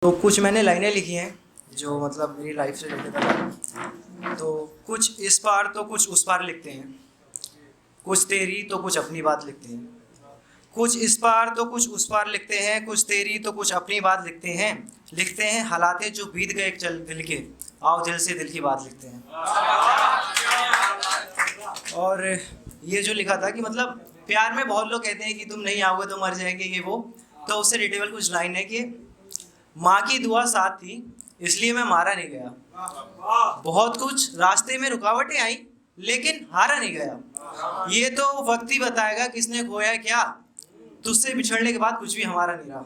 तो कुछ मैंने लाइनें लिखी हैं जो मतलब मेरी लाइफ से रिलेटेड है। तो कुछ इस पार तो कुछ उस पार लिखते हैं, कुछ तेरी तो कुछ अपनी बात लिखते हैं। कुछ इस पार तो कुछ उस पार लिखते हैं, कुछ तेरी तो कुछ अपनी बात लिखते हैं हालातें जो बीत गए चल दिल के, आओ दिल से दिल की बात लिखते हैं। और ये जो लिखा था कि मतलब प्यार में बहुत लोग कहते हैं कि तुम नहीं आओगे तो मर जाएंगे ये वो, तो उससे रिलेटेबल कुछ लाइन है कि माँ की दुआ साथ थी इसलिए मैं मारा नहीं गया, बहुत कुछ रास्ते में रुकावटें आई लेकिन हारा नहीं गया। ये तो वक्त ही बताएगा किसने खोया क्या, तुझसे बिछड़ने के बाद कुछ भी हमारा नहीं रहा।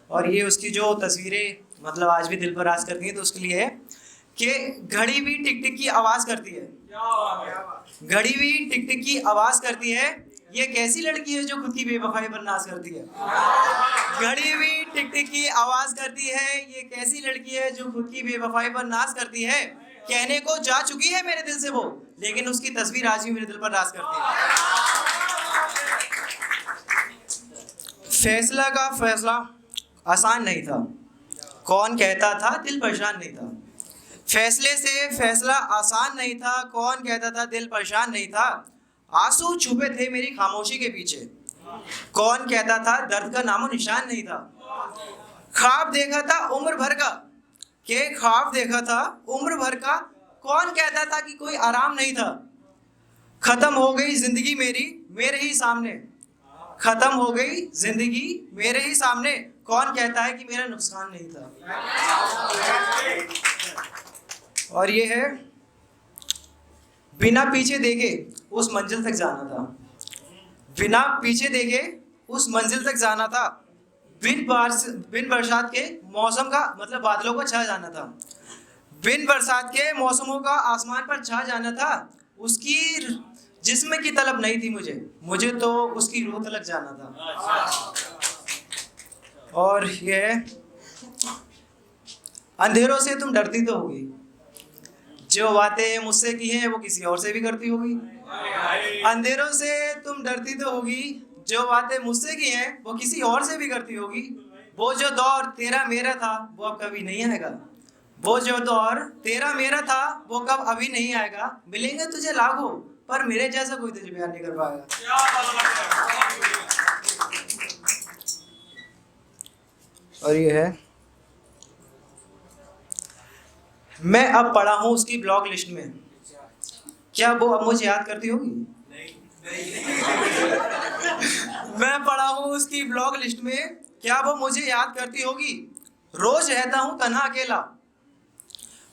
और ये उसकी जो तस्वीरें मतलब आज भी दिल पर राज करती हैं, तो उसके लिए है कि घड़ी भी टिक टिक की आवाज करती है, घड़ी भी टिक टिक की आवाज करती है, ये कैसी लड़की है जो खुद की बेवफाई पर नाज करती है। घड़ी भी टिक टिक की आवाज करती है, ये कैसी लड़की है जो खुद की बेवफाई पर नाज करती है। कहने को जा चुकी है मेरे दिल से वो, लेकिन उसकी तस्वीर आज भी मेरे दिल पर राज करती है। फैसला का फैसला आसान नहीं था, कौन कहता था दिल परेशान नहीं था। फैसले से फैसला आसान नहीं था, कौन कहता था दिल परेशान नहीं था। आंसू छुपे थे मेरी खामोशी के पीछे, कौन कहता था दर्द का नामो निशान नहीं था। ख्वाब देखा था उम्र भर का, ख्वाब देखा था उम्र भर का, कौन कहता था कि कोई आराम नहीं था। खत्म हो गई जिंदगी मेरी मेरे ही सामने, खत्म हो गई जिंदगी मेरे ही सामने, कौन कहता है कि मेरा नुकसान नहीं था। और ये है बिना पीछे देखे उस मंजिल तक जाना था, बिना पीछे देखे उस मंजिल तक जाना था। बिन बरसात के मौसम का मतलब बादलों को छा जाना था, बिन बरसात के मौसमों का आसमान पर छा जाना था। उसकी जिस्म की तलब नहीं थी मुझे तो उसकी रूह तलक जाना था। और ये अंधेरों से तुम डरती तो होगी, जो बातें मुझसे की हैं वो किसी और से भी करती होगी। अंधेरों से तुम डरती तो होगी, जो बातें मुझसे की हैं वो किसी और से भी करती होगी। वो जो दौर तेरा मेरा था वो अब कभी नहीं आएगा, वो जो दौर तेरा मेरा था वो कब अभी नहीं आएगा। मिलेंगे तुझे लाखों पर मेरे जैसा कोई तुझे प्यार नहीं कर पाएगा। और ये है मैं अब पढ़ा हूँ उसकी ब्लॉक लिस्ट में, क्या वो अब मुझे याद करती होगी। मैं पढ़ा हूँ उसकी ब्लॉक लिस्ट में, क्या वो मुझे याद करती होगी। रोज रहता हूँ तन्हा अकेला,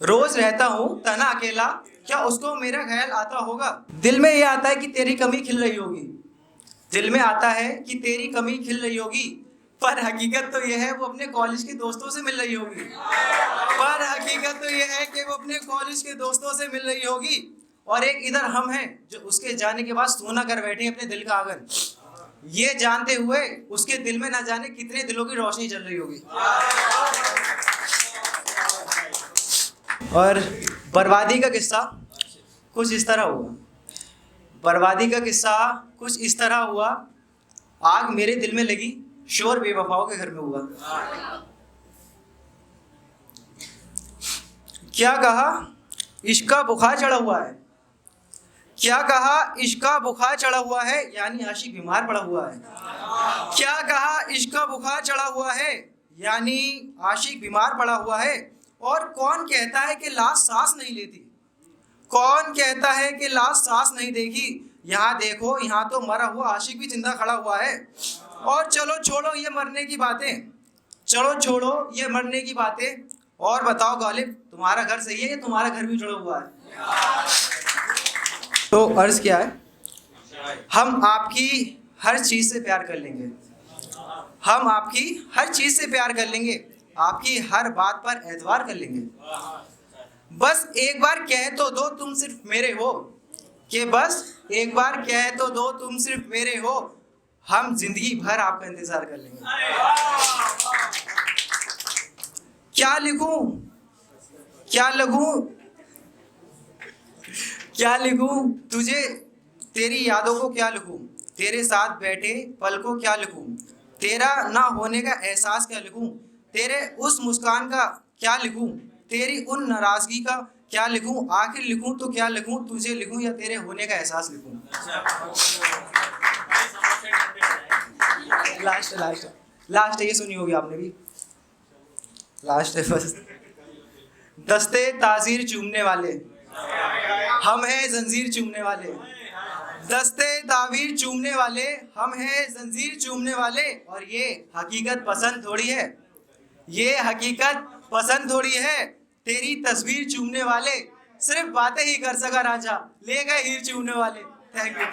रोज रहता हूँ तन्हा अकेला, क्या उसको मेरा ख्याल आता होगा। दिल में ये आता है कि तेरी कमी खिल रही होगी, दिल में आता है कि तेरी कमी खिल रही होगी, पर हकीकत तो यह है वो अपने कॉलेज के दोस्तों से मिल रही होगी। पर हकीकत तो यह है कि वो अपने कॉलेज के दोस्तों से मिल रही होगी। और एक इधर हम हैं जो उसके जाने के बाद सोना कर बैठे अपने दिल का आंगन, ये जानते हुए उसके दिल में ना जाने कितने दिलों की रोशनी जल रही होगी। और बर्बादी का किस्सा कुछ इस तरह हुआ, बर्बादी का किस्सा कुछ इस तरह हुआ। आग मेरे दिल में लगी, शोर बेवफाओं के घर में हुआ। क्या कहा इश्क का बुखार चढ़ा हुआ है, क्या कहा इश्क का बुखार चढ़ा हुआ है, यानी आशिक बीमार पड़ा हुआ है। क्या कहा इश्क का बुखार चढ़ा हुआ है, यानी आशिक बीमार पड़ा हुआ है। और कौन कहता है कि लाश सांस नहीं लेती, कौन कहता है कि लाश सांस नहीं देखी। यहाँ देखो यहाँ तो मरा हुआ आशिक भी जिंदा खड़ा हुआ है। और चलो छोड़ो ये मरने की बातें, चलो छोड़ो ये मरने की बातें, और बताओ गालिब तुम्हारा घर सही है या तुम्हारा घर भी जुड़ा हुआ है। तो अर्ज क्या है, हम आपकी हर चीज से प्यार कर लेंगे, हम आपकी हर चीज से प्यार कर लेंगे, आपकी हर बात पर एतबार कर लेंगे। बस एक बार कह तो दो तुम सिर्फ मेरे हो, कि बस एक बार कह तो दो तुम सिर्फ मेरे हो, हम जिंदगी भर आपका इंतजार कर लेंगे। क्या लिखूं क्या लिखूं क्या लिखूं तुझे तेरी यादों को, क्या लिखूं तेरे साथ बैठे पल को, क्या लिखूं तेरा ना होने का एहसास क्या लिखूं, तेरे उस मुस्कान का क्या लिखूं, तेरी उन नाराजगी का क्या लिखूं, आखिर लिखूं तो क्या लिखूं, तुझे लिखूं या तेरे होने का एहसास लिखूं। लास्ट लास्ट लास्ट ये सुनी होगी आपने भी, लास्ट है बस। दस्ते ताजीर चूमने वाले हम हैं जंजीर चूमने वाले, दस्ते तावीर चूमने वाले हम हैं जंजीर चूमने वाले, और ये हकीकत पसंद थोड़ी है, ये हकीकत पसंद थोड़ी है, तेरी तस्वीर चूमने वाले सिर्फ बातें ही कर सका रांझा, ले गए हीर चूमने वाले। Thank you.